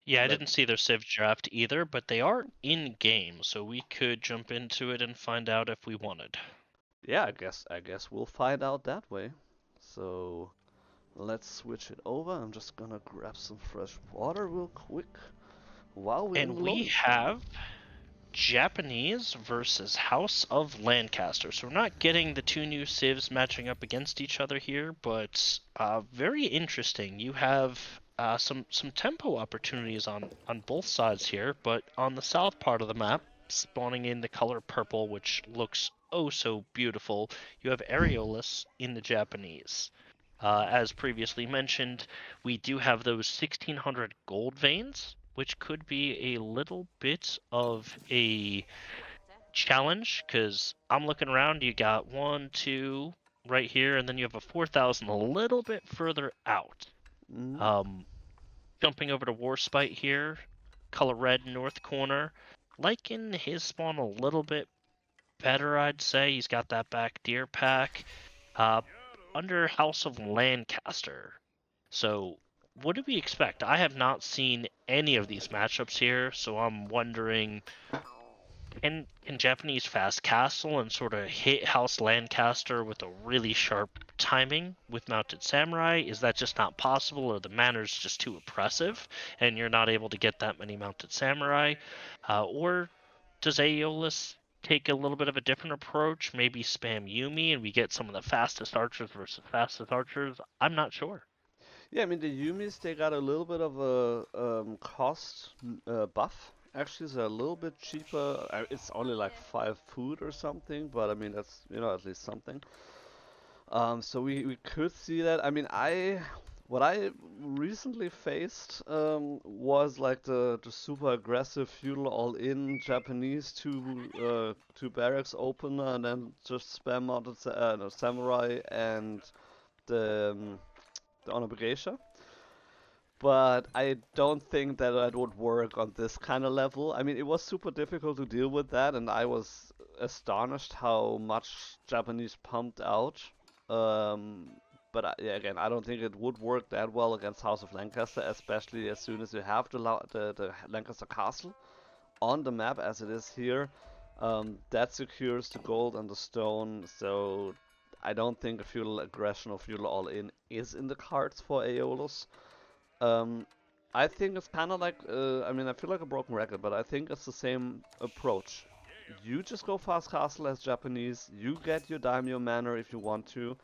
Yeah, I Like, didn't see their Civ draft either, but they are in game, so we could jump into it and find out if we wanted. yeah, I guess we'll find out that way. So let's switch it over. I'm just gonna grab some fresh water real quick while we're in And the we loading screen. have Japanese versus House of Lancaster. So we're not getting the two new civs matching up against each other here, but very interesting. You have some tempo opportunities on both sides here, but on the south part of the map, spawning in the color purple, which looks oh so beautiful, you have Aeolus in the Japanese. As previously mentioned, we do have those 1600 gold veins, which could be a little bit of a challenge because I'm looking around. You got one, two right here, and then you have a 4000 a little bit further out. Mm. Um, Jumping over to Warsp1te here, color red north corner. Liking his spawn a little bit better, I'd say. He's got that back deer pack. Uh, Under House of Lancaster. So, what do we expect? I have not seen any of these matchups here, so I'm wondering can Japanese fast castle and sort of hit House Lancaster with a really sharp timing with mounted samurai? Is that just not possible, or the manor's just too oppressive and you're not able to get that many mounted samurai? Or does Aeolus take a little bit of a different approach, maybe spam Yumi and we get some of the fastest archers versus fastest archers? I'm not sure. Yeah, I mean the Yumis they got a little bit of a cost buff. Actually, it's a little bit cheaper. It's only like 5 food or something, but I mean that's at least something. So we could see that. I mean, what I recently faced was like the super aggressive feudal all-in Japanese two barracks opener and then just spam mounted no, samurai and the honor geisha. But I don't think that that would work on this kind of level. I mean, it was super difficult to deal with that, and I was astonished how much Japanese pumped out. But yeah, again, I don't think it would work that well against House of Lancaster, especially as soon as you have the Lancaster castle on the map as it is here. That secures the gold and the stone, so I don't think a feudal aggression or feudal all-in is in the cards for Aeolus. Um, I think it's kind of like, I mean, I feel like a broken record, but I think it's the same approach. You just go fast castle as Japanese, you get your daimyo manor if you want to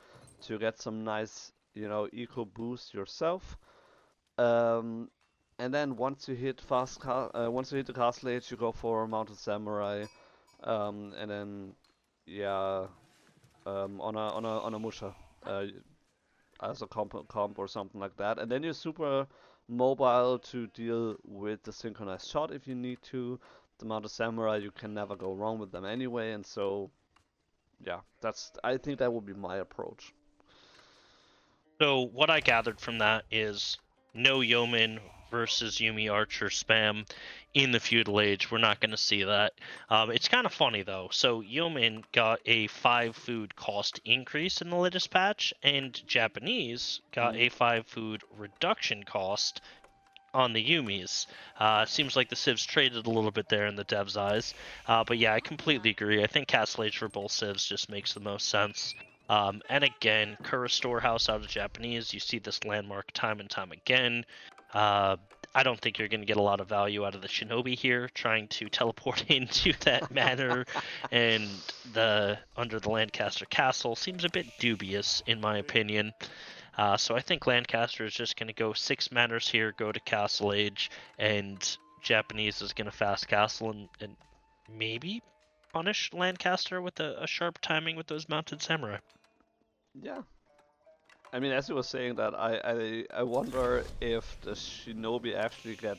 get some nice, eco boost yourself. Um, and then once you hit the castle age, you go for mounted samurai, and then yeah, on a musha, uh, as a comp or something like that. And then you're super mobile to deal with the synchronized shot if you need to. The mounted samurai, you can never go wrong with them anyway, and so yeah, I think that would be my approach. So what I gathered from that is no yeoman versus Yumi Archer spam in the feudal age. We're not going to see that. It's kind of funny though. So yeoman got a 5 food cost increase in the latest patch, and Japanese got Mm. a 5 food reduction cost on the Yumis. Seems like the civs traded a little bit there in the devs' eyes. But yeah, I completely agree. I think Castle Age for both civs just makes the most sense. And again, Kura Storehouse out of Japanese, you see this landmark time and time again. Uh, I don't think you're going to get a lot of value out of the Shinobi here, trying to teleport into that manor and the under the Lancaster Castle seems a bit dubious in my opinion. So I think Lancaster is just going to go 6 manors here, go to Castle Age, and Japanese is going to fast castle and maybe punish Lancaster with a sharp timing with those mounted samurai. Yeah, I mean, as you were saying that, I wonder if the shinobi actually get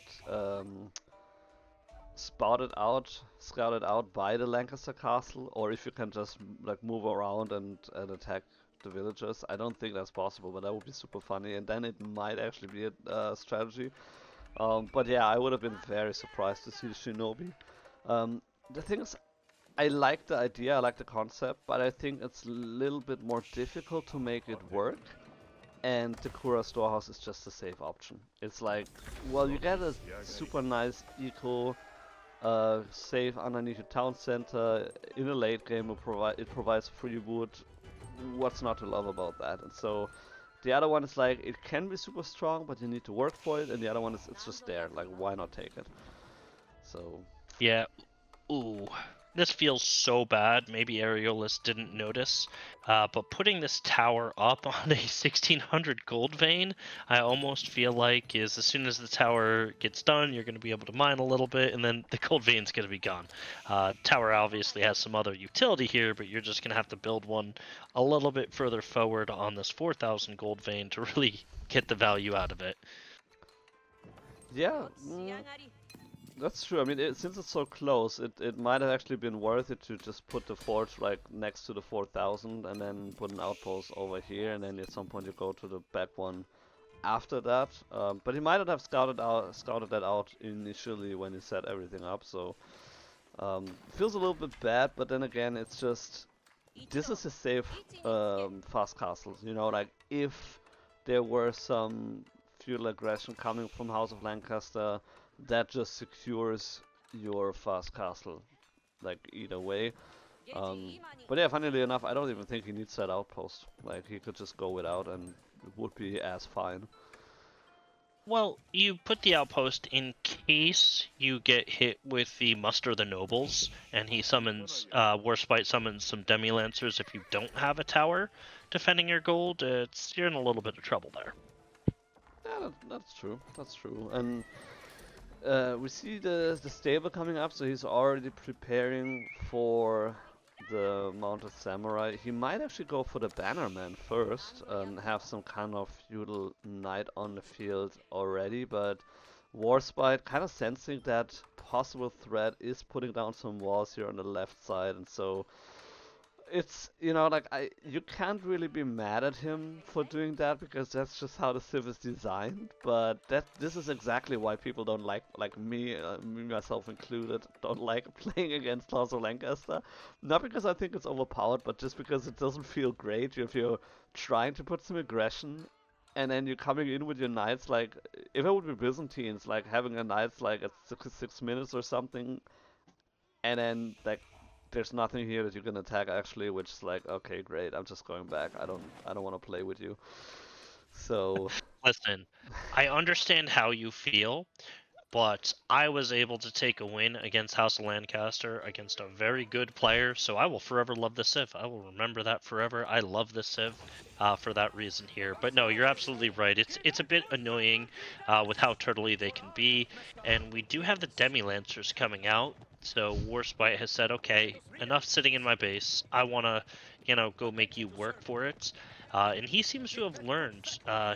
scouted out by the Lancaster castle, or if you can just like move around and attack the villagers. I don't think that's possible, but that would be super funny, and then it might actually be a strategy. But yeah, I would have been very surprised to see the shinobi. The thing is, I like the idea, I like the concept, but I think it's a little bit more difficult to make it work. and the Kura Storehouse is just a safe option. It's like, well, you get a super nice eco, safe underneath your town center. In a late game, it provides free wood. What's not to love about that? And so, the other one is like, it can be super strong, but you need to work for it. And the other one is, it's just there. Like, why not take it? So. Yeah. Ooh, this feels so bad. Maybe Aeolus didn't notice, but putting this tower up on a 1600 gold vein, I almost feel like is as soon as the tower gets done, you're going to be able to mine a little bit, and then the gold vein's going to be gone. Tower obviously has some other utility here, but you're just going to have to build one a little bit further forward on this 4000 gold vein to really get the value out of it. Yeah. That's true. I mean, since it's so close, it might have actually been worth it to just put the fort like next to the 4000 and then put an outpost over here, and then at some point you go to the back one after that. But he might not have scouted that out initially when he set everything up. So feels a little bit bad. But then again, it's just this is a safe fast castle. You know, like if there were some feudal aggression coming from House of Lancaster, that just secures your fast castle, like either way. But yeah, funnily enough, I don't even think he needs that outpost. Like he could just go without, and it would be as fine. Well, you put the outpost in case you get hit with the Muster the Nobles, and he summons, Warsp1te summons some Demi-Lancers if you don't have a tower defending your gold. You're in a little bit of trouble there. Yeah, that's true. That's true. And we see the stable coming up, so he's already preparing for the Mounted Samurai. He might actually go for the Bannerman first and have some kind of feudal knight on the field already, but Warsp1te kind of sensing that possible threat is putting down some walls here on the left side, and so it's, you know, like you can't really be mad at him for doing that because that's just how the Civ is designed. But this is exactly why people don't like me, me myself included, don't like playing against House of Lancaster. Not because I think it's overpowered, but just because it doesn't feel great if you're trying to put some aggression and then you're coming in with your knights. Like if it would be Byzantines, like having a knights like at 6 minutes or something, and then like there's nothing here that you can attack actually, which is like, okay, great, I'm just going back. I don't want to play with you. So Listen, I understand how you feel, but I was able to take a win against House of Lancaster against a very good player, so I will forever love the Civ. I will remember that forever. I love the Civ for that reason here. But no, you're absolutely right. It's a bit annoying with how turtley they can be, and we do have the Demi-Lancers coming out. So Warsp1te has said, okay, enough sitting in my base. I want to, go make you work for it. And he seems to have learned.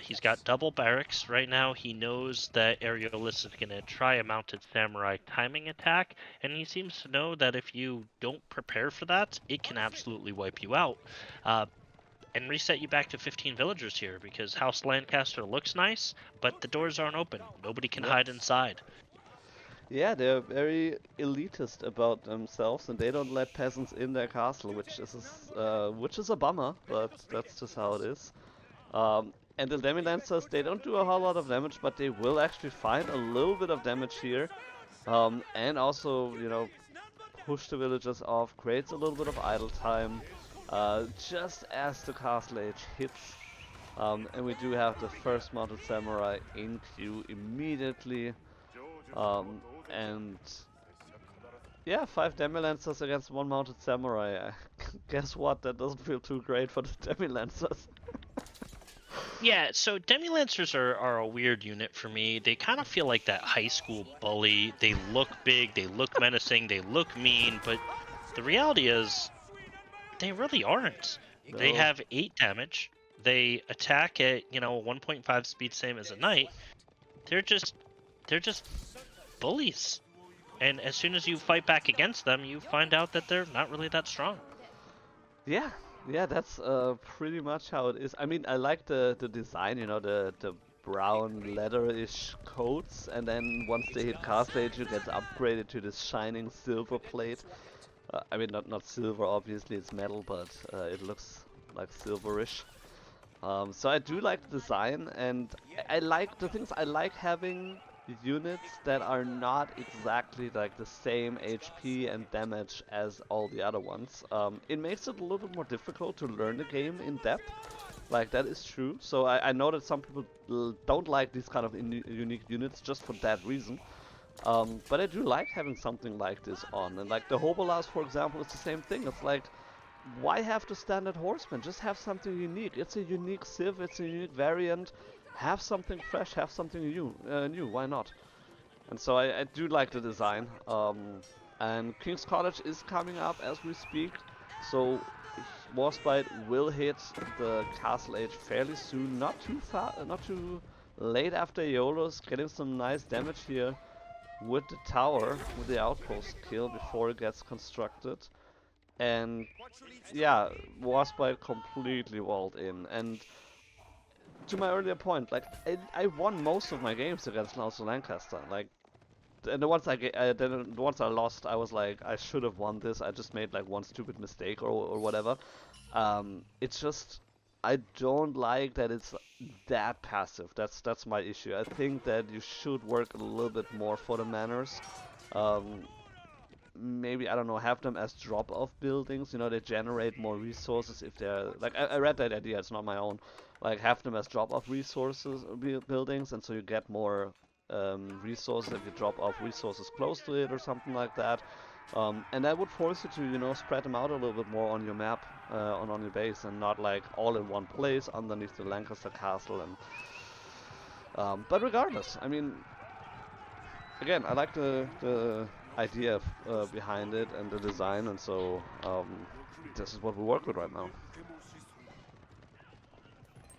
He's got double barracks right now. He knows that Aeolus is going to try a mounted samurai timing attack, and he seems to know that if you don't prepare for that, it can absolutely wipe you out. And reset you back to 15 villagers here, because House Lancaster looks nice, but the doors aren't open. Nobody can hide inside. yeah, they're very elitist about themselves, and they don't let peasants in their castle, which is a bummer, but that's just how it is. And the Demi-Lancers, they don't do a whole lot of damage, but they will actually find a little bit of damage here. And also, you know, push the villagers off, creates a little bit of idle time, just as the castle age hits. And we do have the first mounted samurai in queue immediately. And yeah, 5 Demi-Lancers against 1 mounted samurai. Guess what? That doesn't feel too great for the Demi-Lancers. Yeah, so Demi-Lancers are a weird unit for me. They kind of feel like that high school bully. They look big, they look menacing, they look mean, but the reality is they really aren't. No. They have 8 damage. They attack at, 1.5 speed, same as a knight. They're just bullies. And as soon as you fight back against them, you find out that they're not really that strong. Yeah, that's pretty much how it is. I mean, I like the design, you know, the brown leather-ish coats, and then once they hit castle age, you get upgraded to this shining silver plate. I mean, not silver, obviously, it's metal, but it looks like silverish. So I do like the design, and I like the things. I like having units that are not exactly like the same HP and damage as all the other ones. It makes it a little bit more difficult to learn the game in depth. Like, that is true. So I know that some people don't like these kind of unique units just for that reason. But I do like having something like this on. And like the Hobolas, for example, is the same thing. It's like, why have the standard horseman? Just have something unique. It's a unique civ, it's a unique variant. Have something fresh, have something new. Why not? And so I do like the design. And King's College is coming up as we speak. So Warsp1te will hit the Castle Age fairly soon. Not too far, not too late after Aeolus. Getting some nice damage here with the tower, with the outpost kill before it gets constructed. And yeah, Warsp1te completely walled in. And to my earlier point, like I won most of my games against Lancaster. Like, and the ones I lost, I was like, I should have won this. I just made like one stupid mistake or whatever. It's just I don't like that it's that passive. That's my issue. I think that you should work a little bit more for the manners. Um, Maybe, I don't know, have them as drop-off buildings. You know, they generate more resources if they're like, I read that idea. It's not my own. Like, have them as drop-off resources buildings, and so you get more resources if you drop off resources close to it or something like that. And that would force you to, you know, spread them out a little bit more on your map, on your base, and not like all in one place underneath the Lancaster castle. And but regardless, I mean, again, I like the idea behind it and the design, and so this is what we work with right now.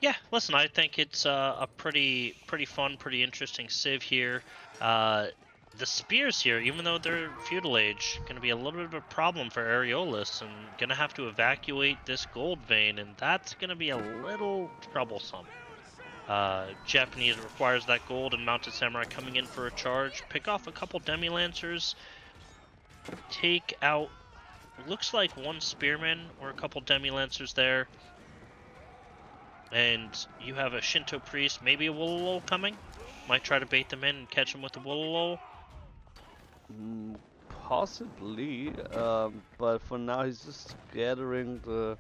Yeah, listen, I think it's a pretty fun, pretty interesting civ here. The spears here, even though they're feudal age, going to be a little bit of a problem for Aeolus, and going to have to evacuate this gold vein, and that's going to be a little troublesome. Japanese requires that gold, and Mounted Samurai coming in for a charge. Pick off a couple Demi-Lancers. Take out, looks like one Spearman or a couple Demi-Lancers there. And you have a Shinto priest, maybe a Wololo coming. Might try to bait them in and catch them with the Wololo. Possibly, but for now he's just gathering the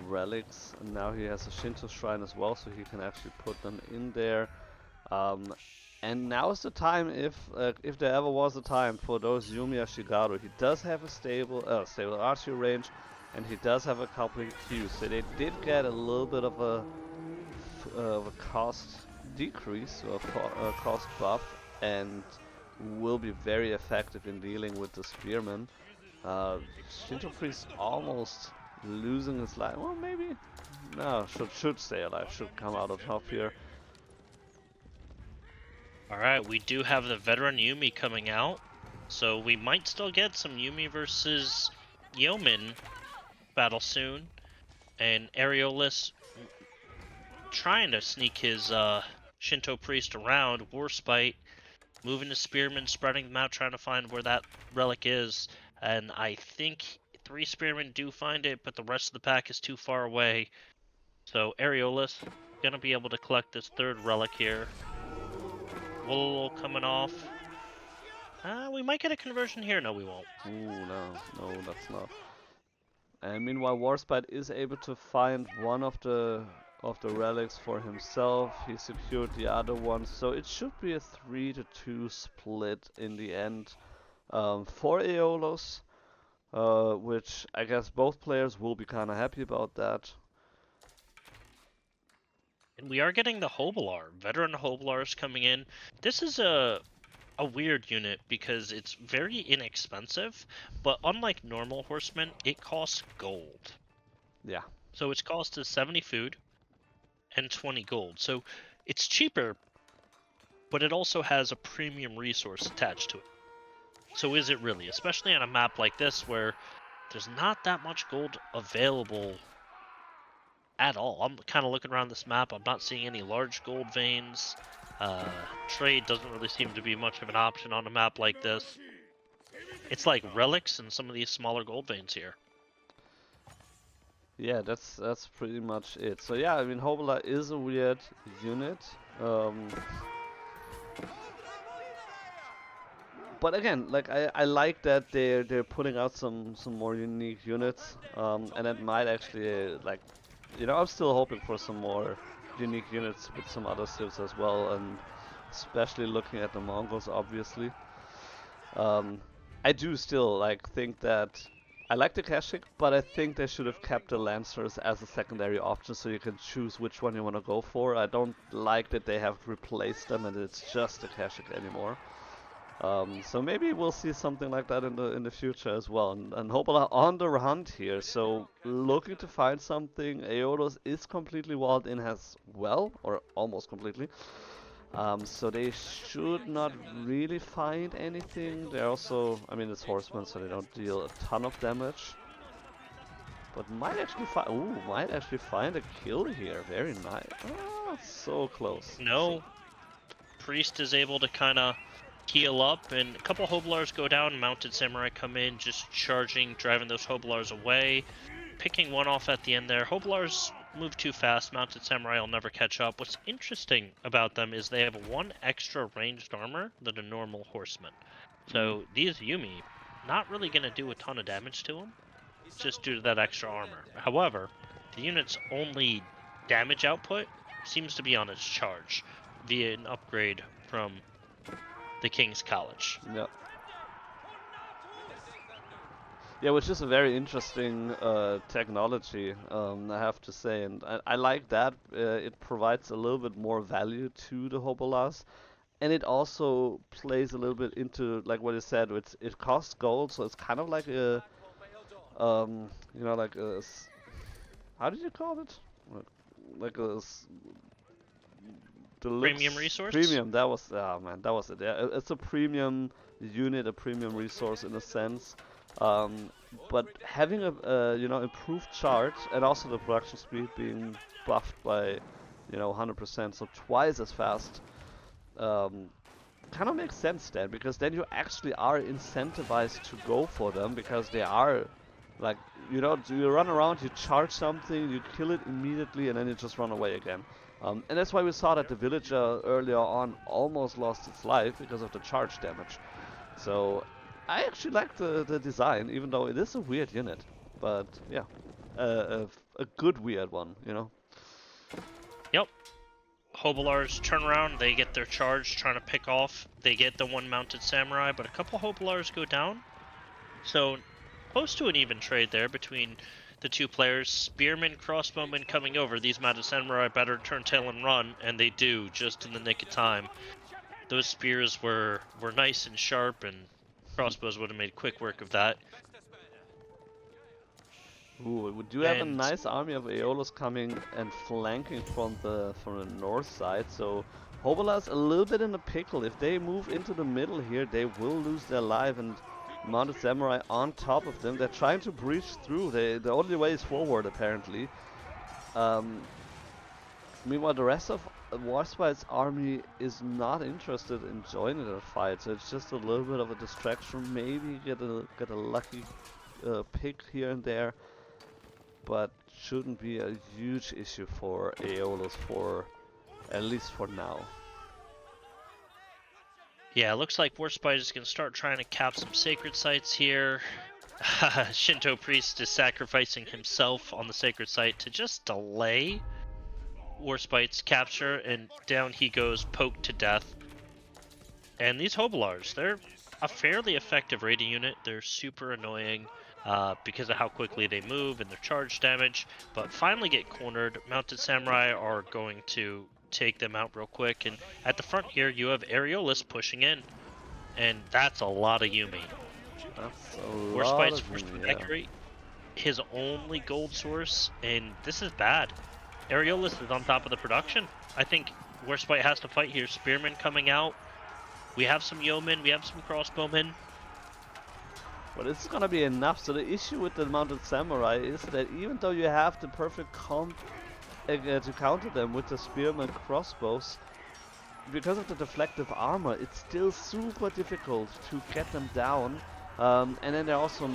relics, and now he has a Shinto shrine as well, so he can actually put them in there. And now is the time, if there ever was a time, for those Yumiya Shigaru. He does have a stable archery range, and he does have a couple of Qs, so they did get a little bit of a cost decrease, or a cost buff, and will be very effective in dealing with the spearmen. Shinto Priest almost losing his life. Well, maybe. No, should stay alive. Should come out of top here. Alright, we do have the veteran Yumi coming out. So we might still get some Yumi versus Yeoman battle soon. And Aeolus trying to sneak his Shinto priest around. Warsp1te moving the spearmen, spreading them out, trying to find where that relic is. And I think 3 spearmen do find it, but the rest of the pack is too far away. So Aeolus gonna be able to collect this 3rd relic here. Wololo coming off. We might get a conversion here. No, we won't. Ooh, no, that's not. And meanwhile, Warsp1te is able to find one of the relics for himself. He secured the other one, so it should be a 3-2 split in the end for Aeolus, which I guess both players will be kind of happy about that. And we are getting the Hobolar. Veteran Hobolars coming in. This is a weird unit because it's very inexpensive, but unlike normal horsemen, it costs gold. Yeah. So its cost is 70 food and 20 gold. So it's cheaper, but it also has a premium resource attached to it. So is it really? Especially on a map like this where there's not that much gold available at all. I'm kind of looking around this map. I'm not seeing any large gold veins. Trade doesn't really seem to be much of an option on a map like this. It's like relics and some of these smaller gold veins here. Yeah, that's pretty much it. So yeah, I mean, Hobula is a weird unit. But again, like I like that they're putting out some more unique units, and it might actually like, you know, I'm still hoping for some more unique units with some other civs as well, and especially looking at the Mongols, obviously. Um, I do still like think that I like the Kashik, but I think they should have kept the Lancers as a secondary option so you can choose which one you want to go for. I don't like that they have replaced them and it's just the Kashik anymore. So maybe we'll see something like that in the future as well. And Hopala on the hunt here, so looking to find something. Aeolus is completely walled in as well, or almost completely. So they should not really find anything. They're also, I mean, it's horsemen, so they don't deal a ton of damage. But might actually find a kill here. Very nice. Oh, so close. No, Priest is able to kind of heal up, and a couple Hoblars go down. Mounted Samurai come in, just charging, driving those Hoblars away. Picking one off at the end there. Hoblars move too fast. Mounted Samurai will never catch up. What's interesting about them is they have one extra ranged armor than a normal horseman. So these Yumi, not really going to do a ton of damage to them, just due to that extra armor. However, the unit's only damage output seems to be on its charge via an upgrade from the King's College. Yeah. Yeah, which is a very interesting technology, I have to say, and I like that. It provides a little bit more value to the Hobolas, and it also plays a little bit into like what you said. It costs gold, so it's kind of like a, you know, like how did you call it? Like a deluxe Premium resource? premium. That was, oh man, that was it. Yeah, it's a premium unit, a premium resource in a sense. But having a you know, improved charge and also the production speed being buffed by, you know, 100%, so twice as fast, kind of makes sense then, because then you actually are incentivized to go for them, because they are like, you know, you run around, you charge something, you kill it immediately, and then you just run away again. And that's why we saw that the villager earlier on almost lost its life because of the charge damage. So I actually like the design, even though it is a weird unit. But yeah, a good weird one, you know? Yep. Hobolars turn around, they get their charge trying to pick off. They get the one mounted samurai, but a couple Hobolars go down. So close to an even trade there between the two players. Spearmen, crossbowmen coming over. These mounted samurai better turn tail and run, and they do just in the nick of time. Those spears were nice and sharp, and crossbows would have made quick work of that. Ooh, we do have a nice army of Aeolus coming and flanking from the north side, so Hobola's a little bit in a pickle. If they move into the middle here, they will lose their life, and Mounted Samurai on top of them. They're trying to breach through. The only way is forward, apparently. Meanwhile, the rest of Warsp1te's army is not interested in joining the fight, so it's just a little bit of a distraction. Maybe get a lucky pick here and there, but shouldn't be a huge issue for Aeolus, for at least for now. Yeah, it looks like Warsp1te is going to start trying to cap some sacred sites here. Shinto Priest is sacrificing himself on the sacred site to just delay Warsp1te's capture, and down he goes, poked to death. And these Hobolars, they're a fairly effective raiding unit. They're super annoying because of how quickly they move and their charge damage, but finally get cornered. Mounted Samurai are going to take them out real quick, and at the front here you have Aeolus pushing in, and that's a lot of Yumi. That's a Warsp1te's forced to evacuate his only gold source, and this is bad. Aeolus is on top of the production. I think Warsp1te has to fight here. Spearmen coming out. We have some yeomen, we have some crossbowmen. But it's gonna be enough. So the issue with the Mounted Samurai is that even though you have the perfect comp to counter them with the spearmen crossbows, because of the deflective armor, it's still super difficult to get them down. And then they're also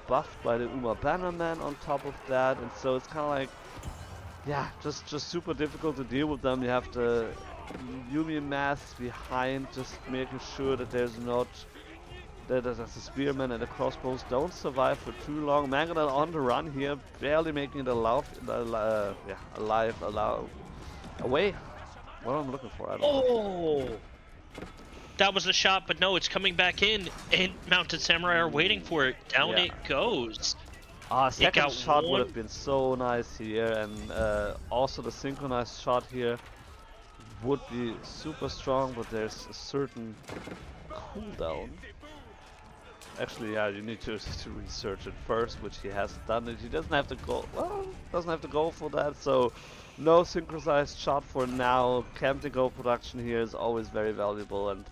buffed by the Uma Bannerman on top of that, and so it's kind of like, yeah, just super difficult to deal with them. You have the Yumi mass behind, just making sure that there's not that the spearmen and the crossbows don't survive for too long. Mangonel on the run here, barely making it alive, away. What am I looking for? I don't know. Oh! That was a shot, but no, it's coming back in, and Mounted Samurai are waiting for it. Down Yeah. it goes. Second got shot would one. have been so nice here, and also the synchronized shot here would be super strong, but there's a certain cooldown. Actually, yeah, you need to research it first, which he hasn't done. He doesn't have to go. Well, doesn't have to go for that. So, no synchronized shot for now. Camp to go production here is always very valuable, and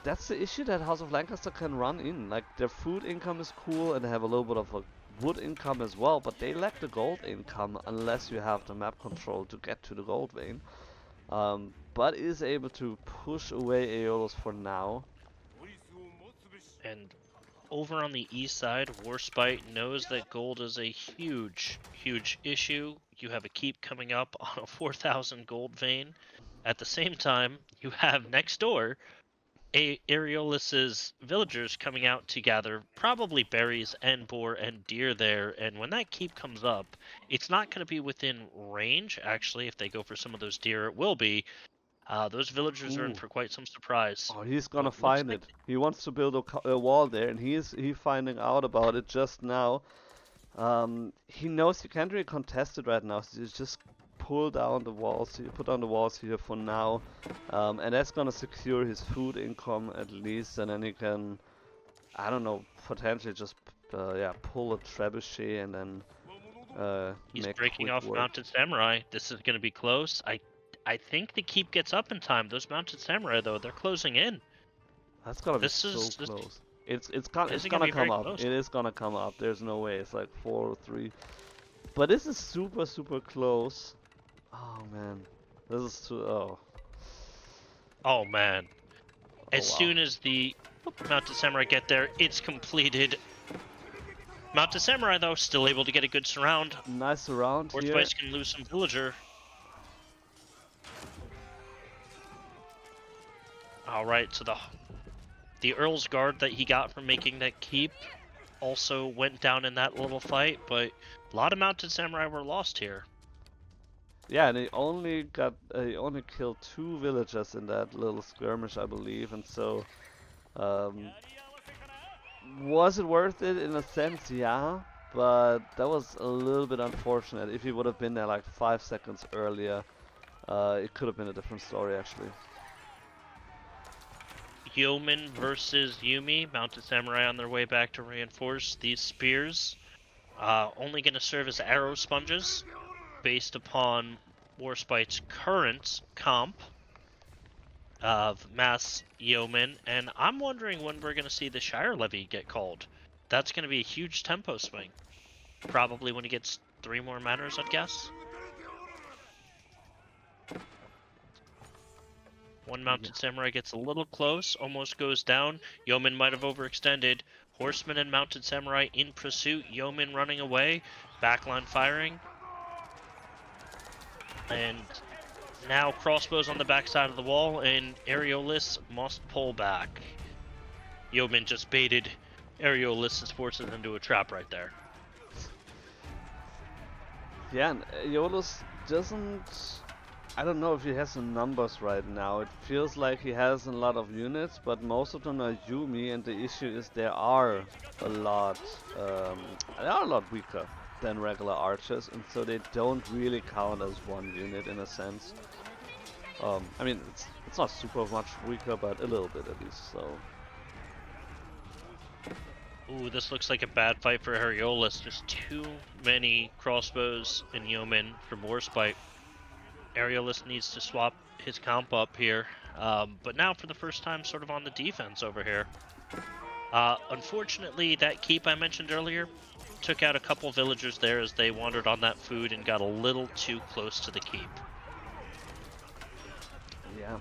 that's the issue that House of Lancaster can run in. Like, their food income is cool, and they have a little bit of a wood income as well, but they lack the gold income unless you have the map control to get to the gold vein. But is able to push away Aeolus for now. And over on the east side, Warsp1te knows that gold is a huge, huge issue. You have a keep coming up on a 4,000 gold vein. At the same time, you have next door Aeolus's villagers coming out to gather probably berries and boar and deer there. And when that keep comes up, it's not going to be within range. Actually, if they go for some of those deer, it will be. Those villagers are in Ooh. for quite some surprise. Oh, he's gonna But looks find like it. He wants to build a wall there, and he's finding out about it just now. He knows he can't really contest it right now, so he's just pull down the walls. He put down the walls here for now, and that's gonna secure his food income at least, and then he can, I don't know, potentially just pull a trebuchet and then he's make breaking quick off work. Mounted Samurai. This is going to be close. I think the keep gets up in time. Those Mounted Samurai, though, they're closing in. That's gonna be This so is close. It's this gonna is gonna be come very up. close. It is gonna come up. There's no way. It's like 4-3. But this is super close. Oh man, this is too. Oh man! As Wow. soon as the Mounted Samurai get there, it's completed. Mounted Samurai, though, still able to get a good surround. Nice surround here. Warsp1te can lose some villager. All right, so the Earl's Guard that he got from making that keep also went down in that little fight, but a lot of Mounted Samurai were lost here. Yeah, and he only killed 2 villagers in that little skirmish, I believe, and so was it worth it in a sense? Yeah, but that was a little bit unfortunate. If he would have been there like 5 seconds earlier, it could have been a different story actually. Yeoman versus Yumi. Mounted Samurai on their way back to reinforce these spears. Only going to serve as arrow sponges based upon Warsp1te's current comp of mass yeoman. And I'm wondering when we're going to see the Shire Levy get called. That's going to be a huge tempo swing. Probably when he gets 3 more manors, I'd guess. One Mounted Samurai gets a little close, almost goes down. Yeoman might have overextended. Horseman and Mounted Samurai in pursuit. Yeoman running away. Backline firing. And now crossbows on the backside of the wall, and Aeolus must pull back. Yeoman just baited Aeolus' forces into a trap right there. Yeah, and Aeolus doesn't... I don't know if he has the numbers right now. It feels like he has a lot of units, but most of them are Yumi, and the issue is they are a lot weaker than regular archers, and so they don't really count as one unit in a sense. I mean, it's not super much weaker, but a little bit at least. So. Ooh, this looks like a bad fight for Aeolus. There's too many crossbows and yeomen from Warsp1te. Aeolus needs to swap his comp up here, but now for the first time sort of on the defense over here. Unfortunately, that keep I mentioned earlier took out a couple villagers there as they wandered on that food and got a little too close to the keep. Yeah.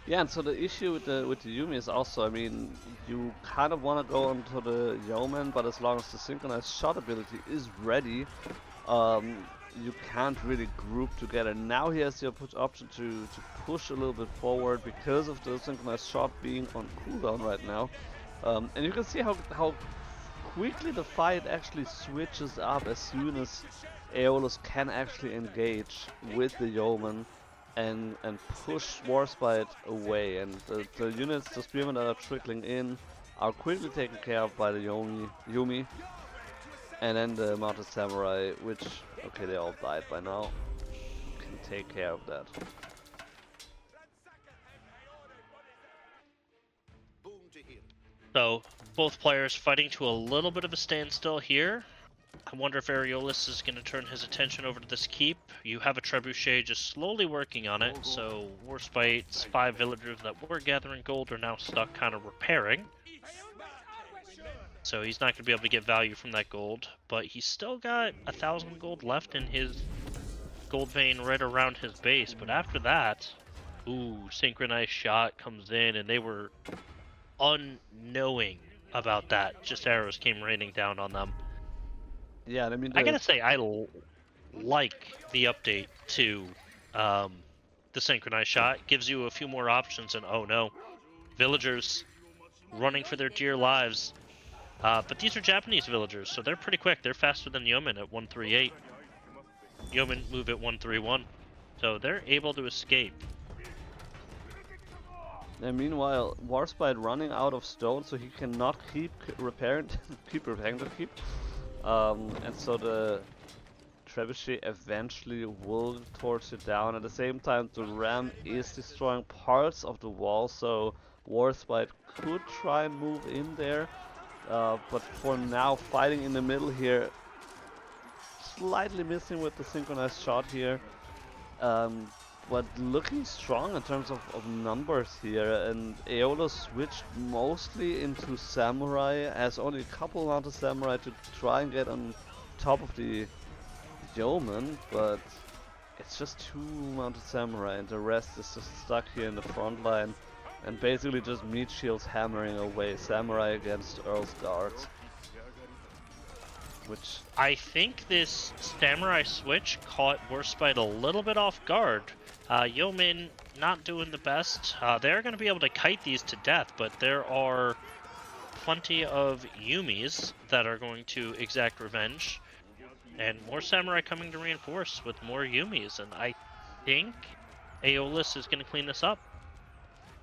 Yeah, and so the issue with the Yumi is also, I mean, you kind of want to go onto the Yeoman, but as long as the synchronized shot ability is ready, you can't really group together. Now he has the option to push a little bit forward because of the synchronized shot being on cooldown right now. And you can see how quickly the fight actually switches up as soon as Aeolus can actually engage with the Yeoman and push Warsp1te away. And the units, the spearmen that are trickling in, are quickly taken care of by the Yumi. And then the mounted samurai, which, okay, they all died by now, can take care of that. So both players fighting to a little bit of a standstill here. I wonder if Aeolus is going to turn his attention over to this keep. You have a trebuchet just slowly working on it, so Warsp1te's 5 villagers that were gathering gold are now stuck kind of repairing. So he's not going to be able to get value from that gold, but he's still got 1,000 gold left in his gold vein right around his base. But after that, ooh, synchronized shot comes in, and they were unknowing about that. Just arrows came raining down on them. Yeah, I mean, I gotta say, I like the update to the synchronized shot. Gives you a few more options, and oh no, villagers running for their dear lives. But these are Japanese villagers, so they're pretty quick. They're faster than Yeoman at 138. Yeoman move at 131. So they're able to escape. And meanwhile, Warsp1te running out of stone, so he cannot keep repairing, keep repairing the keep. And so the trebuchet eventually will torch it down. At the same time, the ram is destroying parts of the wall, so Warsp1te could try and move in there. But for now, fighting in the middle here, slightly missing with the synchronized shot here. But looking strong in terms of numbers here, and Aeolus switched mostly into Samurai, has only a couple mounted Samurai to try and get on top of the Yeoman, but it's just 2 mounted Samurai and the rest is just stuck here in the front line and basically just meat shields hammering away Samurai against Earl's guards. Which I think this samurai switch caught Warsp1te a little bit off guard. Yeoman not doing the best. They're going to be able to kite these to death, but there are plenty of Yumis that are going to exact revenge. And more samurai coming to reinforce with more Yumis, and I think Aeolus is going to clean this up.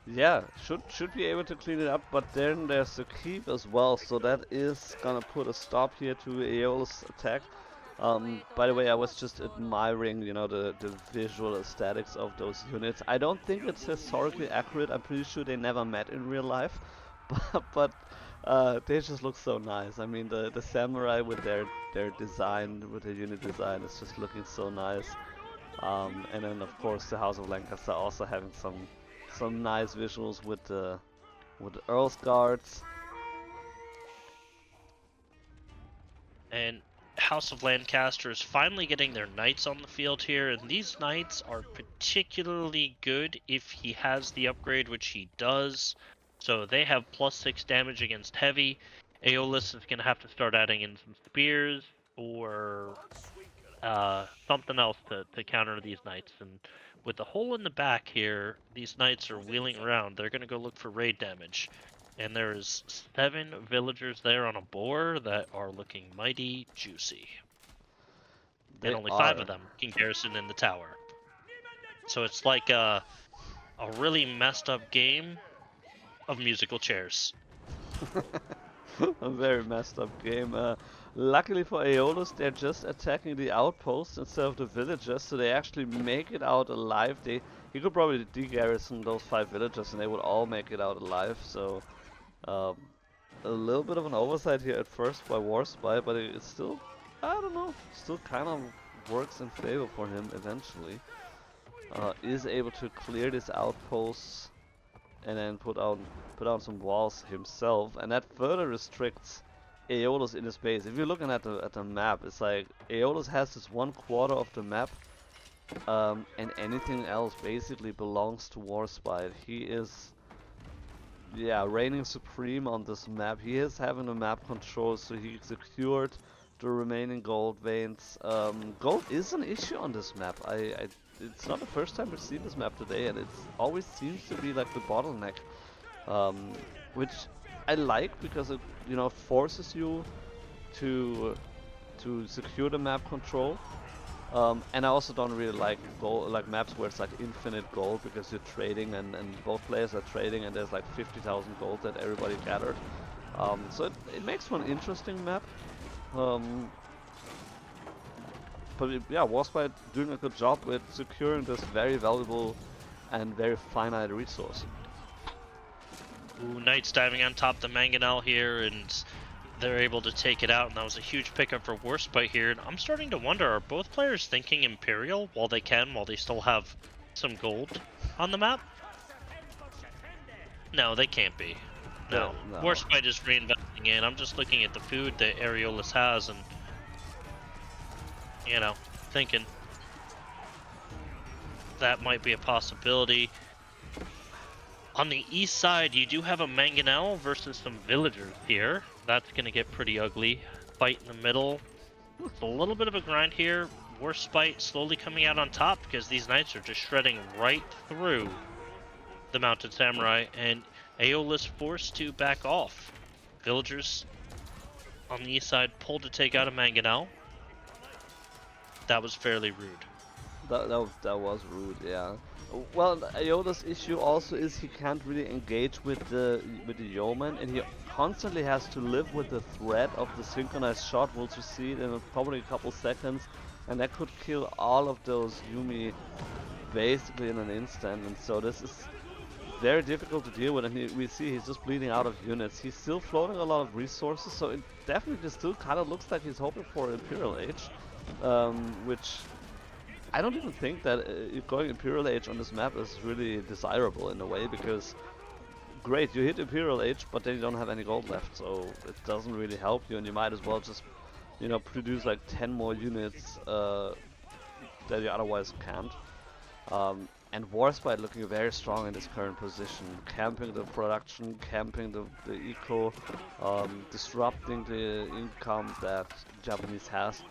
yeah, should be able to clean it up, but then there's the keep as well, so that is gonna put a stop here to Aeolus' attack. By the way, I was just admiring, you know, the visual aesthetics of those units. I don't think it's historically accurate. I'm pretty sure they never met in real life, but they just look so nice. I mean, the samurai with their design, with their unit design, is just looking so nice. And then of course the House of Lancaster also having some nice visuals with the Earl's guards. And House of Lancaster is finally getting their knights on the field here, and these knights are particularly good if he has the upgrade, which he does. So they have +6 damage against heavy. Aeolus is going to have to start adding in some spears or something else to counter these knights. And with the hole in the back here, these knights are wheeling around. They're going to go look for raid damage. And there's 7 villagers there on a boar that are looking mighty juicy. And only 5 of them can garrison in the tower. So it's like a really messed up game of musical chairs. A very messed up game. Luckily for Aeolus, they're just attacking the outposts instead of the villagers, so they actually make it out alive. He could probably de-garrison those 5 villagers and they would all make it out alive, so a little bit of an oversight here at first by Warsp1te, but it's still, I don't know, still kind of works in favor for him eventually. Is able to clear this outpost and then put out some walls himself, and that further restricts Aeolus in his base. If you're looking at the map, it's like Aeolus has this 1/4 of the map and anything else basically belongs to Warsp1te. He is, yeah, reigning supreme on this map. He is having the map control, so he secured the remaining gold veins. Gold is an issue on this map. It's not the first time we've seen this map today, and it always seems to be like the bottleneck, which I like because it, you know, forces you to secure the map control. And I also don't really like maps where it's like infinite gold because you're trading and both players are trading and there's like 50,000 gold that everybody gathered. So it makes for an interesting map. Yeah, Warsp1te doing a good job with securing this very valuable and very finite resource. Ooh, Knights diving on top of the Mangonel here, and they're able to take it out, and that was a huge pickup for Warsp1te here. And I'm starting to wonder, are both players thinking Imperial while they still have some gold on the map? No, they can't be. No. No. Warsp1te is reinvesting in. I'm just looking at the food that Aeolus has and, you know, thinking that might be a possibility. On the east side, you do have a Mangonel versus some villagers here. That's going to get pretty ugly. Fight in the middle. It's a little bit of a grind here. Warsp1te slowly coming out on top because these knights are just shredding right through the mounted samurai, and Aeolus forced to back off. Villagers on the east side pulled to take out a Mangonel. That was fairly rude. That was rude, yeah. Well, Aeolus' issue also is he can't really engage with the yeoman, and he constantly has to live with the threat of the synchronized shot. We'll just see it in probably a couple seconds, and that could kill all of those Yumi basically in an instant. And so this is very difficult to deal with, and we see he's just bleeding out of units. He's still floating a lot of resources, so it definitely still kind of looks like he's hoping for Imperial Age, which I don't even think that going Imperial Age on this map is really desirable in a way, because great, you hit Imperial Age, but then you don't have any gold left, so it doesn't really help you, and you might as well just, you know, produce like 10 more units that you otherwise can't. And Warsp1te looking very strong in this current position, camping the production, camping the eco, disrupting the income that Japanese has.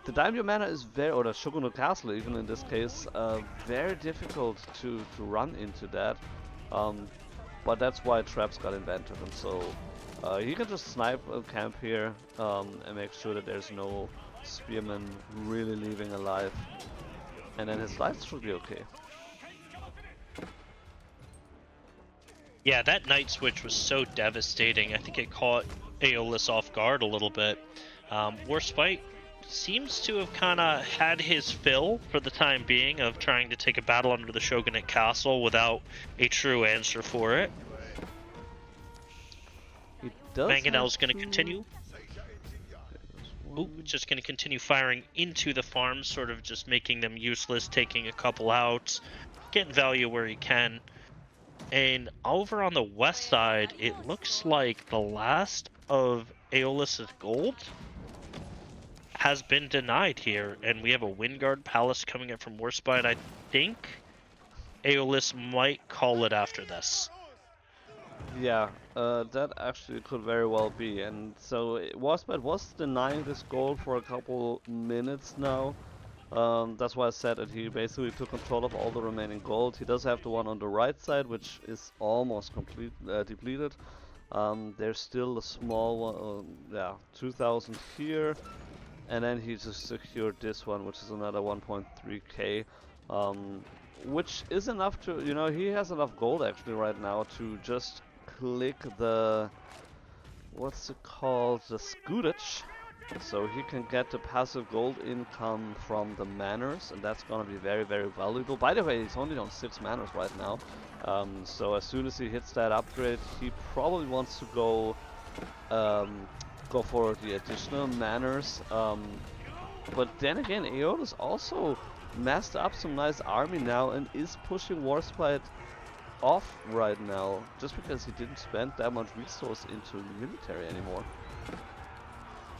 The Daimyo Manor is or the Shogunate Castle even in this case, very difficult to run into that. But that's why traps got invented, and so he can just snipe a camp here and make sure that there's no spearmen really leaving alive. And then his life should be okay. Yeah, that night switch was so devastating. I think it caught Aeolus off guard a little bit. Warsp1te seems to have kind of had his fill for the time being of trying to take a battle under the Shogunate Castle without a true answer for it. Mangonel's going to continue. Ooh, just going to continue firing into the farms, sort of just making them useless, taking a couple out, getting value where he can. And over on the west side, it looks like the last of Aeolus' gold has been denied here, and we have a Windguard Palace coming in from Warsp1te. I think Aeolus might call it after this. Yeah, that actually could very well be, and so Warsp1te was denying this gold for a couple minutes now. That's why I said that he basically took control of all the remaining gold. He does have the one on the right side, which is almost depleted. There's still a small one, yeah, 2,000 here. And then he just secured this one, which is another 1.3k, which is enough to, you know, he has enough gold actually right now to just click the, what's it called, the scutage, so he can get the passive gold income from the manors, and that's gonna be very, very valuable. By the way, he's only on 6 manors right now, so as soon as he hits that upgrade, he probably wants to go for the additional manors, but then again, Aeolus also massed up some nice army now and is pushing Warsp1te off right now, just because he didn't spend that much resource into military anymore.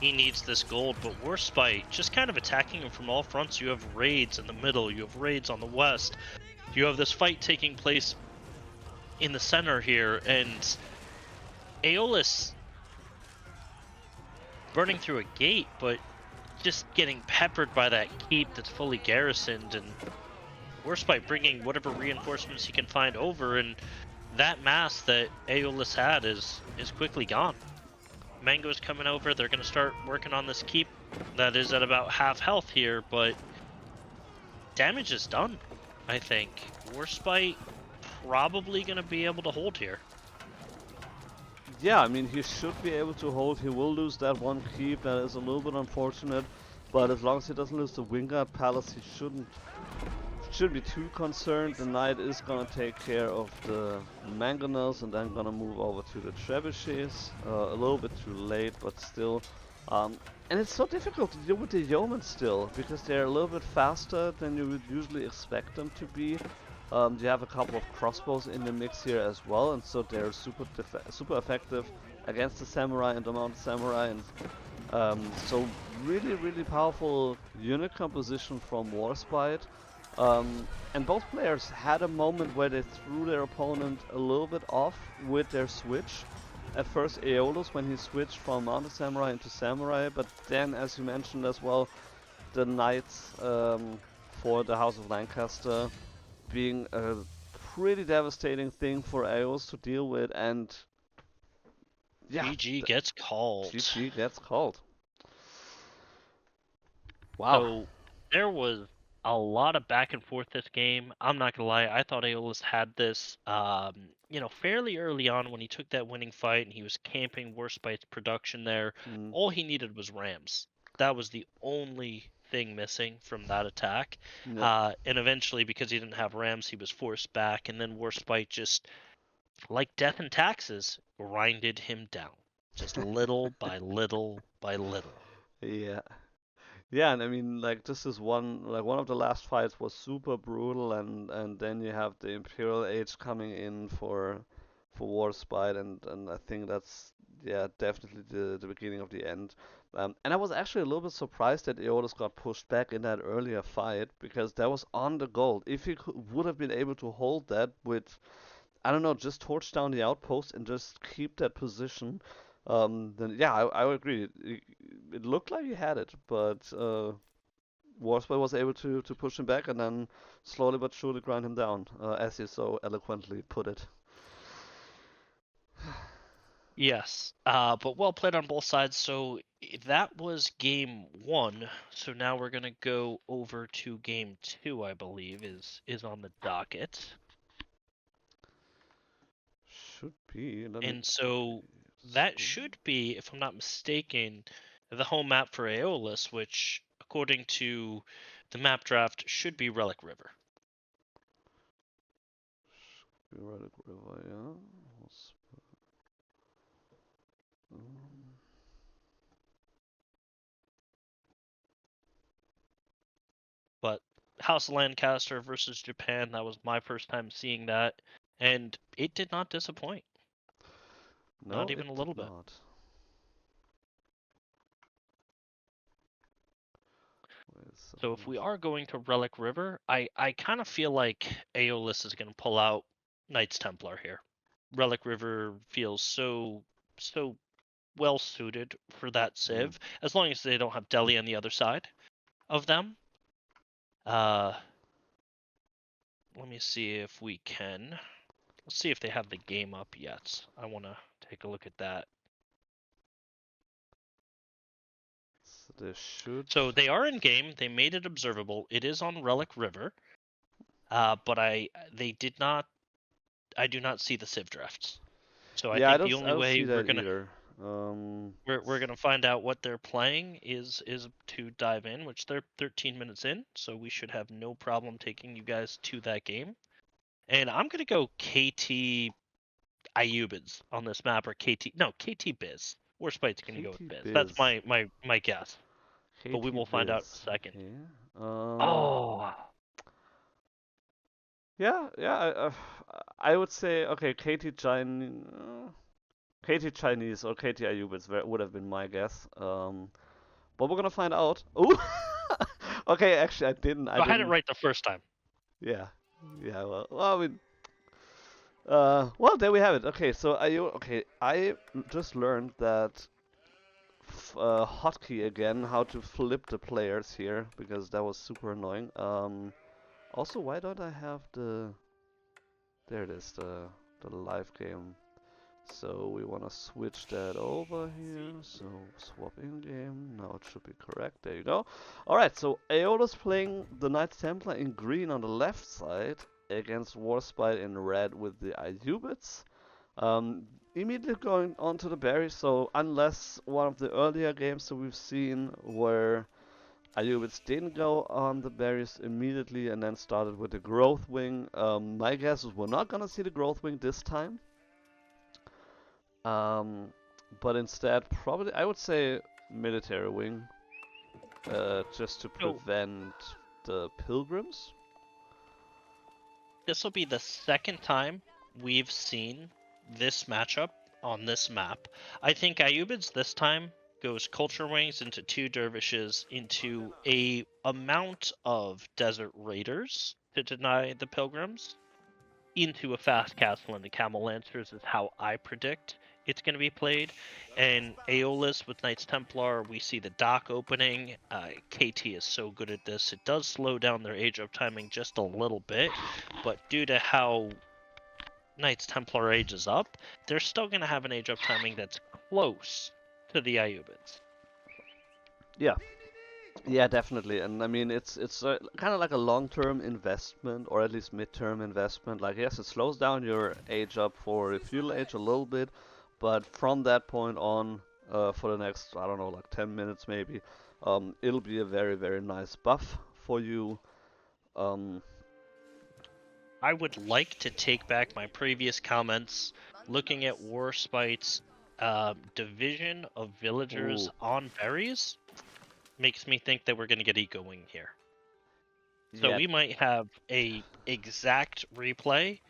he needs this gold, but Warsp1te just kind of attacking him from all fronts. You have raids in the middle, you have raids on the west, you have this fight taking place in the center here, and Aeolus running through a gate, but just getting peppered by that keep that's fully garrisoned, and Warsp1te bringing whatever reinforcements he can find over, and that mass that Aeolus had is quickly gone. Mango's coming over, they're going to start working on this keep that is at about half health here, but damage is done, I think. Warsp1te probably going to be able to hold here. Yeah, I mean, he should be able to hold. He will lose that one keep. That is a little bit unfortunate. But as long as he doesn't lose the Wingard Palace, he shouldn't be too concerned. The knight is gonna take care of the mangonels and then gonna move over to the trebuchets. A little bit too late, but still. And it's so difficult to deal with the yeomen still, because they're a little bit faster than you would usually expect them to be. You have a couple of crossbows in the mix here as well, and so they're super effective against the samurai and the mounted samurai. And so really powerful unit composition from Warsp1te. And both players had a moment where they threw their opponent a little bit off with their switch. At first Aeolus when he switched from Mounted Samurai into Samurai, but then as you mentioned as well, the Knights for the House of Lancaster being a pretty devastating thing for Aeolus to deal with, and yeah, GG gets called. GG gets called. Wow. So there was a lot of back and forth this game. I'm not gonna lie, I thought Aeolus had this, fairly early on when he took that winning fight and he was camping Warsp1te's production there. All he needed was rams. That was the only thing missing from that attack. Yep. And eventually, because he didn't have rams, he was forced back, and then Warsp1te just, like death and taxes, grinded him down, just little by little by little. Yeah. Yeah, and I mean, like this is one of the last fights was super brutal, and then you have the Imperial Age coming in for Warsp1te, and I think that's yeah definitely the beginning of the end. And I was actually a little bit surprised that Aeolus got pushed back in that earlier fight because that was on the gold. If he would have been able to hold that with I don't know, just torch down the outpost and just keep that position, then yeah, I would agree. It looked like he had it, but Warsp1te was able to push him back and then slowly but surely grind him down, as you so eloquently put it. Yes, but well played on both sides. So that was game one. So now we're gonna go over to game two, I believe, is on the docket. Should be. And so that should be, if I'm not mistaken, the home map for Aeolus, which, according to the map draft, should be Relic River. Relic River, yeah. But House of Lancaster versus Japan, that was my first time seeing that, and it did not disappoint. No, Not even it a little did bit. not. So if we are going to Relic River, I kind of feel like Aeolus is going to pull out Knights Templar here. Relic River feels so well suited for that civ, as long as they don't have Delhi on the other side of them. Let me see if we can. Let's see if they have the game up yet. I want to take a look at that. They should. So they are in game. They made it observable. It is on Relic River. But they did not. I do not see the civ drafts. So I Yeah, think the only I don't way see we're that gonna either. we're gonna find out what they're playing is to dive in, which they're 13 minutes in, so we should have no problem taking you guys to that game. And I'm gonna go KT Ayyubids on this map, or KT Biz. Warsp1te's gonna go with Biz. That's my guess. But we will find out in a second. Okay. Oh, Yeah, I would say okay, Katie Giant. KT Chinese or KT Ayyubids would have been my guess. But we're gonna find out. Oh, okay. Actually, I didn't. I I had it didn't. right the first time. Yeah, yeah. Well, I mean, well, there we have it. Okay, so okay? I just learned that hotkey again, how to flip the players here because that was super annoying. Also, why don't I have the? There it is, the live game. So we want to switch that over here. So swap in game. Now it should be correct. There you go. Alright, so Aeolus playing the Knights Templar in green on the left side against Warsp1te in red with the Ayyubids. Immediately going on to the berries. So unless one of the earlier games that we've seen where Ayyubids didn't go on the berries immediately and then started with the growth wing, my guess is we're not gonna see the growth wing this time. But instead, probably I would say military wing, just to prevent the pilgrims. This will be the second time we've seen this matchup on this map. I think Ayyubids this time goes culture wings into 2 dervishes into a amount of desert raiders to deny the pilgrims into a fast castle into camel lancers is how I predict it's going to be played. And Aeolus with Knights Templar, we see the dock opening. KT is so good at this. It does slow down their age up timing just a little bit, but due to how Knights Templar ages up, they're still going to have an age up timing that's close to the Ayyubids. Yeah. Yeah, definitely. And I mean, it's kind of like a long-term investment, or at least mid-term investment. Like, yes, it slows down your age up for the feudal age a little bit, but from that point on, for the next, I don't know, like 10 minutes maybe, it'll be a very, very nice buff for you. I would like to take back my previous comments looking at Warsp1te's division of villagers on berries. Makes me think that we're going to get eco wing here. So Yeah. we might have a exact replay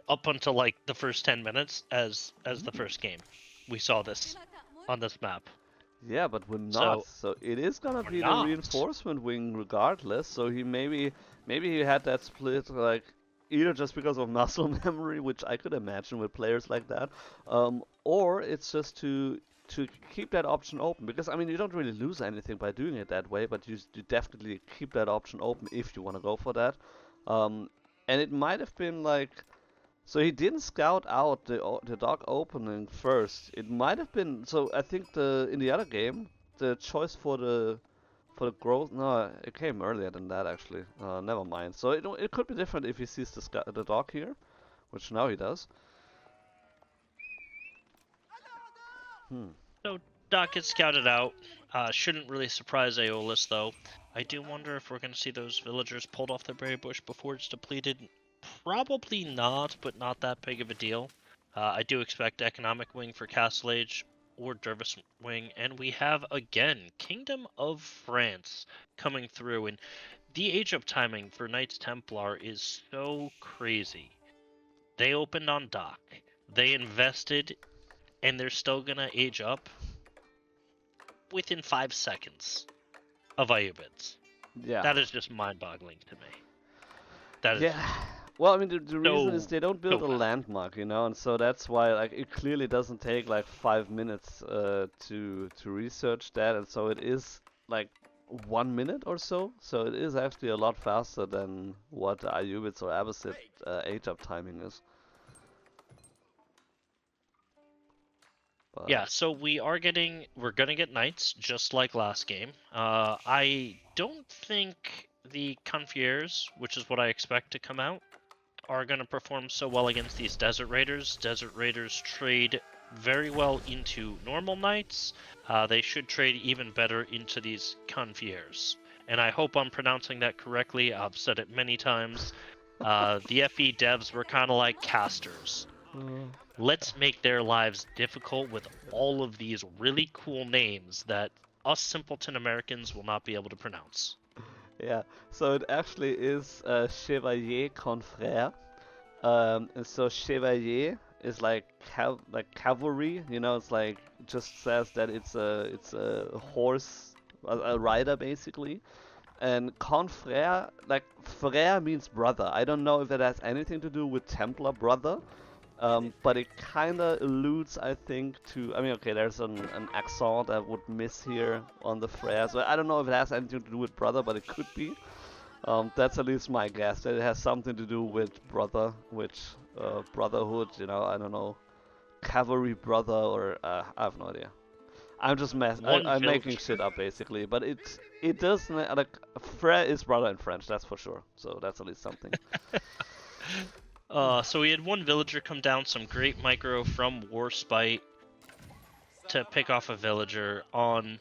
up until like the first 10 minutes as the first game. We saw this on this map. Yeah, but we're not. So it is gonna be the reinforcement wing regardless. So maybe he had that split like either just because of muscle memory, which I could imagine with players like that, or it's just to keep that option open, because I mean you don't really lose anything by doing it that way, but you definitely keep that option open if you want to go for that. And it might have been like, so he didn't scout out the dock opening first. It might have been, so I think in the other game the choice for the growth, no, it came earlier than that actually. Never mind. So it could be different if he sees the dock here, which now he does. So dock gets scouted out. Shouldn't really surprise Aeolus though. I do wonder if we're going to see those villagers pulled off the berry bush before it's depleted. Probably not, but not that big of a deal. I do expect economic wing for Castle Age or Dervis wing, and we have again Kingdom of France coming through, and the age up timing for Knights Templar is so crazy. They opened on dock, they invested, and they're still gonna age up within 5 seconds of Ayyubids. Yeah. That is just mind-boggling to me. That yeah. is well, I mean, the reason is they don't build a landmark, you know, and so that's why like it clearly doesn't take like 5 minutes to research that, and so it is like 1 minute or so. So it is actually a lot faster than what Ayyubids or Abbasid age up timing is. But yeah, so we're gonna get knights just like last game. I don't think the Confieres, which is what I expect to come out, are gonna perform so well against these desert raiders. Desert raiders trade very well into normal knights. They should trade even better into these Confieres. And I hope I'm pronouncing that correctly. I've said it many times. The FE devs were kind of like casters. Let's make their lives difficult with all of these really cool names that us simpleton Americans will not be able to pronounce. Yeah, so it actually is Chevalier Confrère. So Chevalier is like cavalry. You know, it's like just says that it's a horse, a rider basically. And confrère, like frère means brother. I don't know if that has anything to do with Templar brother, but it kind of alludes, I think, to. I mean, okay, there's an accent that would miss here on the frère, so I don't know if it has anything to do with brother, but it could be. That's at least my guess, that it has something to do with brother, which brotherhood, you know, I don't know, cavalry brother, or I have no idea. I'm just One I'm making village. shit up basically, but it does like frère is brother in French, that's for sure. So that's at least something. So we had one villager come down, some great micro from Warsp1te to pick off a villager on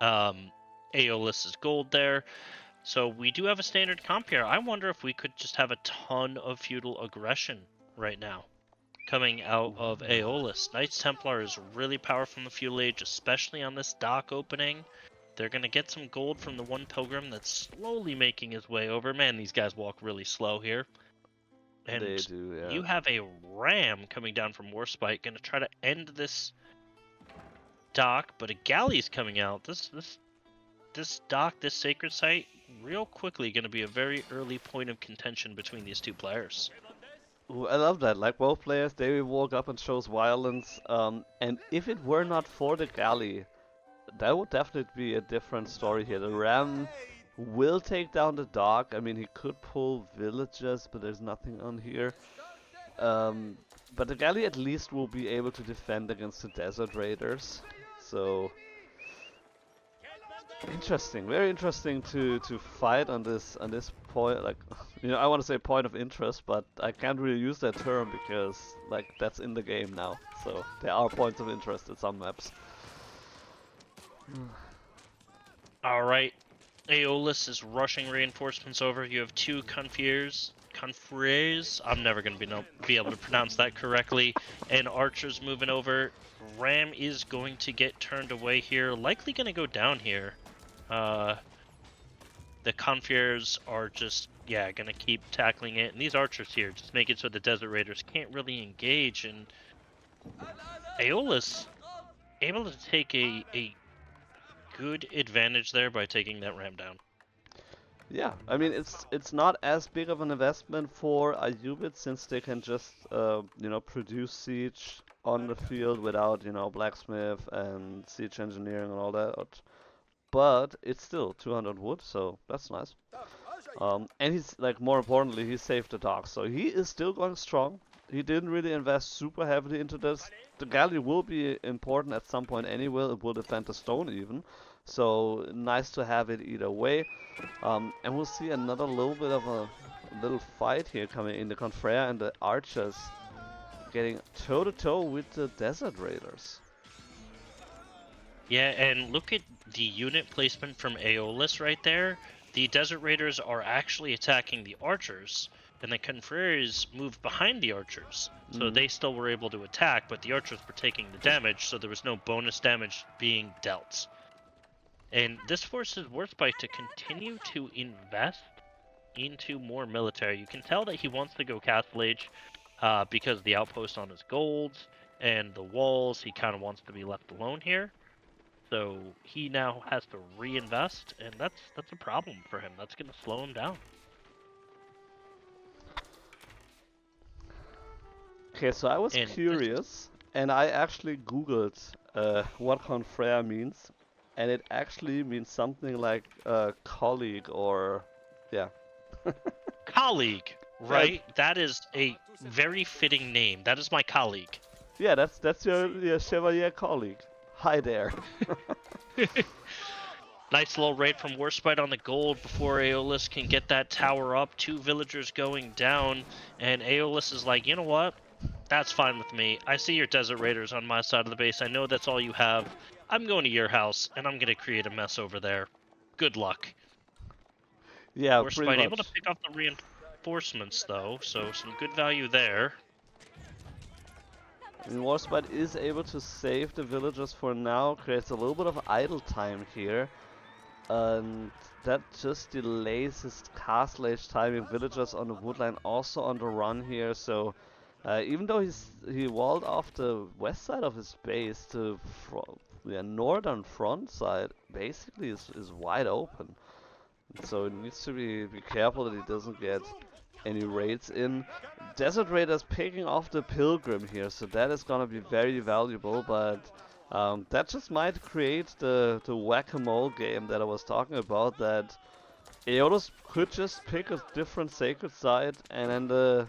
Aeolus's gold there. So we do have a standard comp here. I wonder if we could just have a ton of feudal aggression right now coming out of Aeolus. Knights Templar is really powerful in the feudal age, especially on this dock opening. They're going to get some gold from the one pilgrim that's slowly making his way over. Man, these guys walk really slow here. And They do, yeah. you have a ram coming down from Warsp1te, going to try to end this dock, but a galley's coming out. This dock, this sacred site, real quickly going to be a very early point of contention between these two players. Ooh, I love that. Like both players, they walk up and shows violence. And if it were not for the galley, that would definitely be a different story here. The ram will take down the dock. I mean, he could pull villages, but there's nothing on here. But the galley at least will be able to defend against the desert raiders. So interesting, very interesting to fight on this point. Like, you know, I want to say point of interest, but I can't really use that term because like that's in the game now. So there are points of interest in some maps. Alright, Aeolus is rushing reinforcements over. You have two confreres. I'm never going to be able to pronounce that correctly. And archers moving over. Ram is going to get turned away here. Likely going to go down here. The confreres are just, yeah, going to keep tackling it. And these archers here just make it so the desert raiders can't really engage. And Aeolus able to take a good advantage there by taking that ram down. Yeah, I mean it's not as big of an investment for Ayyubids since they can just you know, produce siege on the field without, you know, blacksmith and siege engineering and all that. But it's still 200 wood, so that's nice. And he's, like, more importantly, he saved the dock, so he is still going strong. He didn't really invest super heavily into this. The galley will be important at some point anyway. It will defend the stone even. So nice to have it either way. And we'll see another little bit of a little fight here coming in. The confrere and the archers getting toe to toe with the desert raiders. Yeah, and look at the unit placement from Aeolus right there. The desert raiders are actually attacking the archers, and the confreres moved behind the archers. So they still were able to attack, but the archers were taking the damage, so there was no bonus damage being dealt. And this forces Warsp1te to continue to invest into more military. You can tell that he wants to go Castle Age because of the outpost on his golds and the walls. He kind of wants to be left alone here. So he now has to reinvest, and that's a problem for him. That's going to slow him down. Okay, so I was curious, and I actually googled what confrere means, and it actually means something like colleague or, yeah. Colleague, right? That is a very fitting name. That is my colleague. Yeah, that's your chevalier colleague. Hi there. Nice little raid from Warsp1te on the gold before Aeolus can get that tower up. Two villagers going down, and Aeolus is like, you know what? That's fine with me. I see your desert raiders on my side of the base. I know that's all you have. I'm going to your house, and I'm going to create a mess over there. Good luck. Yeah, Warsp1te able to pick up the reinforcements, though, so some good value there. And Warsp1te is able to save the villagers for now, creates a little bit of idle time here. And that just delays his castle age timing. Villagers on the woodline also on the run here, so Even though he walled off the west side of his base, the northern front side basically is wide open. So it needs to be careful that he doesn't get any raids in. Desert Raiders picking off the Pilgrim here, so that is gonna be very valuable, but that just might create the whack-a-mole game that I was talking about, that Aeolus could just pick a different sacred side and then the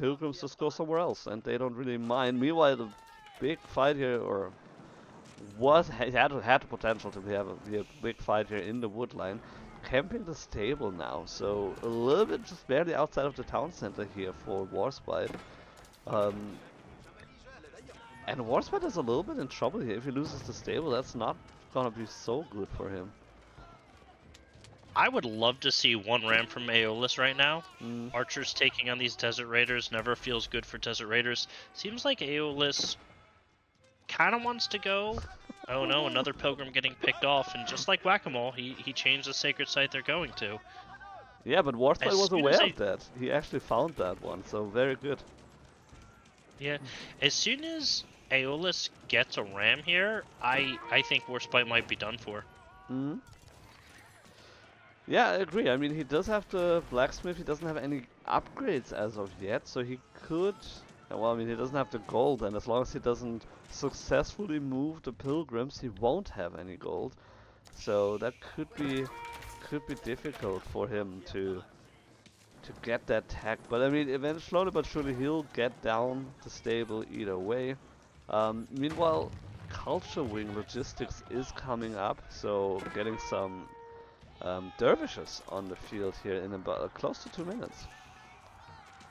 Pilgrims just go somewhere else and they don't really mind. Meanwhile, the big fight here, or had the potential to be a big fight here in the wood line, camping the stable now, so a little bit just barely outside of the town center here for Warsp1te. Um, and Warsp1te is a little bit in trouble here. If he loses the stable, that's not gonna be so good for him. I would love to see one ram from Aeolus right now. Mm. Archers taking on these Desert Raiders never feels good for Desert Raiders. Seems like Aeolus kind of wants to go. Oh no, another Pilgrim getting picked off, and just like Whack-A-Mole, he changed the sacred site they're going to. Yeah, but Warsp1te was aware of that. He actually found that one, so very good. Yeah, as soon as Aeolus gets a ram here, I think Warsp1te might be done for. Mm. Yeah, I agree. I mean, he does have the blacksmith. He doesn't have any upgrades as of yet, so he could. Well, I mean, he doesn't have the gold, and as long as he doesn't successfully move the pilgrims, he won't have any gold. So that could be difficult for him to get that tag. But I mean, eventually, slowly but surely, he'll get down the stable either way. Meanwhile, Culture Wing Logistics is coming up, so getting some dervishes on the field here in about close to 2 minutes.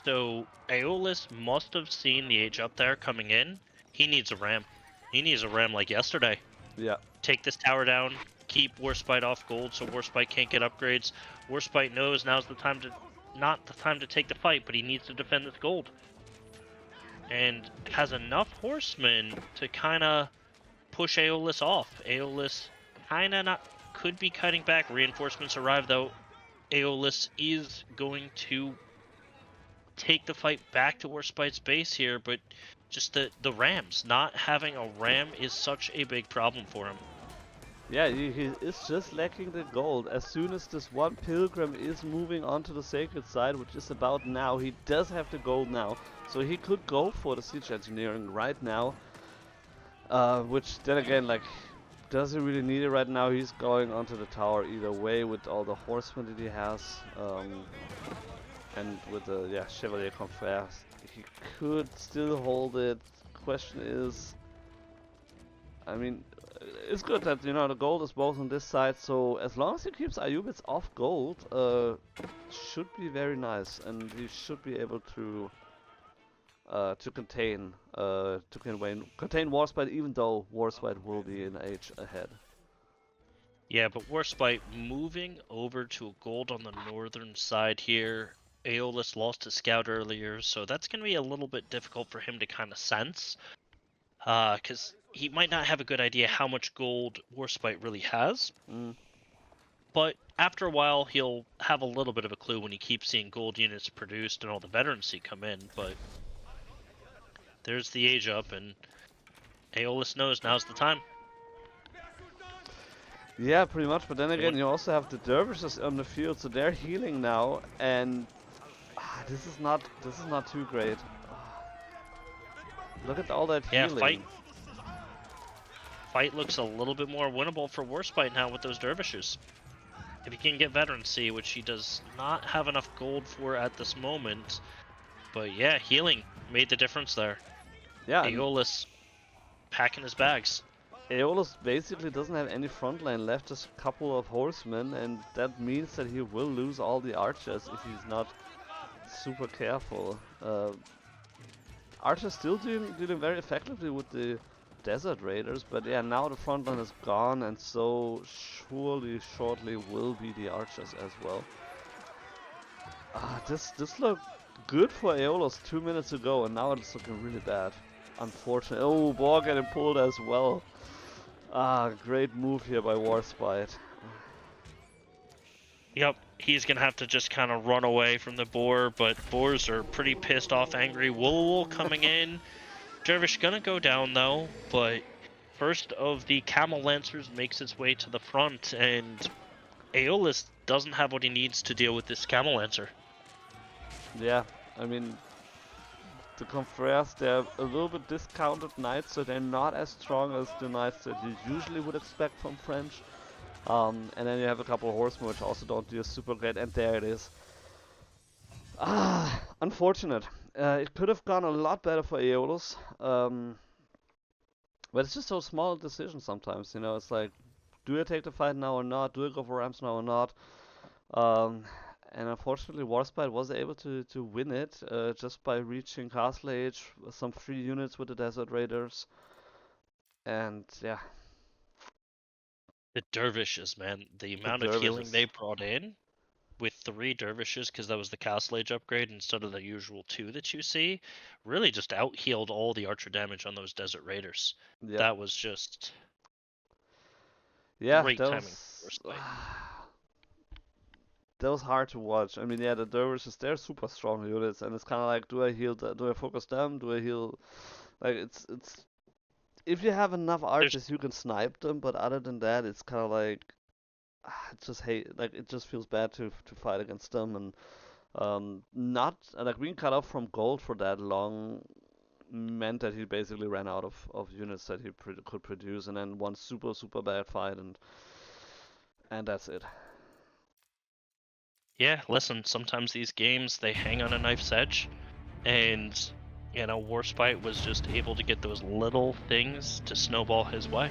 So Aeolus must have seen the age up there coming in. He needs a ram. He needs a ram like yesterday. Yeah. Take this tower down, keep Warsp1te off gold so Warsp1te can't get upgrades. Warsp1te knows now's the time to, not the time to take the fight, but he needs to defend this gold. And has enough horsemen to kind of push Aeolus off. Aeolus kind of not could be cutting back. Reinforcements arrive though. Aeolus is going to take the fight back to Warsp1te's base here, but just the rams. Not having a ram is such a big problem for him. Yeah, he is just lacking the gold. As soon as this one pilgrim is moving onto the sacred side, which is about now, he does have the gold now. So he could go for the siege engineering right now. Which then again, like, doesn't really need it right now. He's going onto the tower either way with all the horsemen that he has. And with the Chevalier Confrère, he could still hold it. Question is, I mean, it's good that, you know, the gold is both on this side, so as long as he keeps Ayyubids off gold, should be very nice, and he should be able to contain Warsp1te, even though Warsp1te will be an age ahead. Yeah, but Warsp1te moving over to a gold on the northern side here. Aeolus lost his scout earlier, so that's going to be a little bit difficult for him to kind of sense. Because he might not have a good idea how much gold Warsp1te really has. Mm. But after a while, he'll have a little bit of a clue when he keeps seeing gold units produced and all the veterancy come in. But there's the age up, and Aeolus knows now's the time. Yeah, pretty much. But then again, you also have the dervishes on the field, so they're healing now, and this is not too great. Look at all that healing. Fight looks a little bit more winnable for Warsp1te now with those dervishes. If he can get veterancy, which he does not have enough gold for at this moment. But yeah, healing made the difference there. Yeah. Aeolus packing his bags. Aeolus basically doesn't have any front line left, just a couple of horsemen, and that means that he will lose all the archers if he's not super careful. Archers still dealing very effectively with the Desert Raiders, but yeah, now the front line is gone, and so shortly will be the archers as well. This looked good for Aeolus 2 minutes ago, and now it's looking really bad. Unfortunately. Oh, Boar getting pulled as well. Great move here by Warsp1te. Yep, he's gonna have to just kind of run away from the boar, but boars are pretty pissed off, angry. Wool coming in. Dervish gonna go down though, but first of the camel lancers makes its way to the front, and Aeolus doesn't have what he needs to deal with this camel lancer. Yeah, I mean, the Confreres, they're a little bit discounted knights, so they're not as strong as the knights that you usually would expect from French. And then you have a couple of horsemen which also don't do super great, and there it is. Ah, unfortunate. It could have gone a lot better for Aeolus. But it's just so small decisions sometimes, you know. It's like, do I take the fight now or not? Do I go for ramps now or not? Um, and unfortunately, Warsp1te was able to win it just by reaching Castle Age, some free units with the Desert Raiders, and yeah, The dervishes, man, the the amount of healing Dervishes. they brought in with 3 dervishes, because that was the Castle Age upgrade instead of the usual 2 that you see, really just out-healed all the archer damage on those Desert Raiders. Yep. That was just Yeah, great that timing for was Warsp1te. that was hard to watch. I mean, yeah, the Dervishes, they're super strong units, and it's kind of like, do I heal? Do I focus them? Do I heal? Like, it's if you have enough There's archers, you can snipe them, but other than that, it's kind of like it just hate like it just feels bad to fight against them, and not like being cut off from gold for that long meant that he basically ran out of units that he could produce, and then one super bad fight, and that's it. Yeah, listen, sometimes these games they hang on a knife's edge, and Warsp1te was just able to get those little things to snowball his way.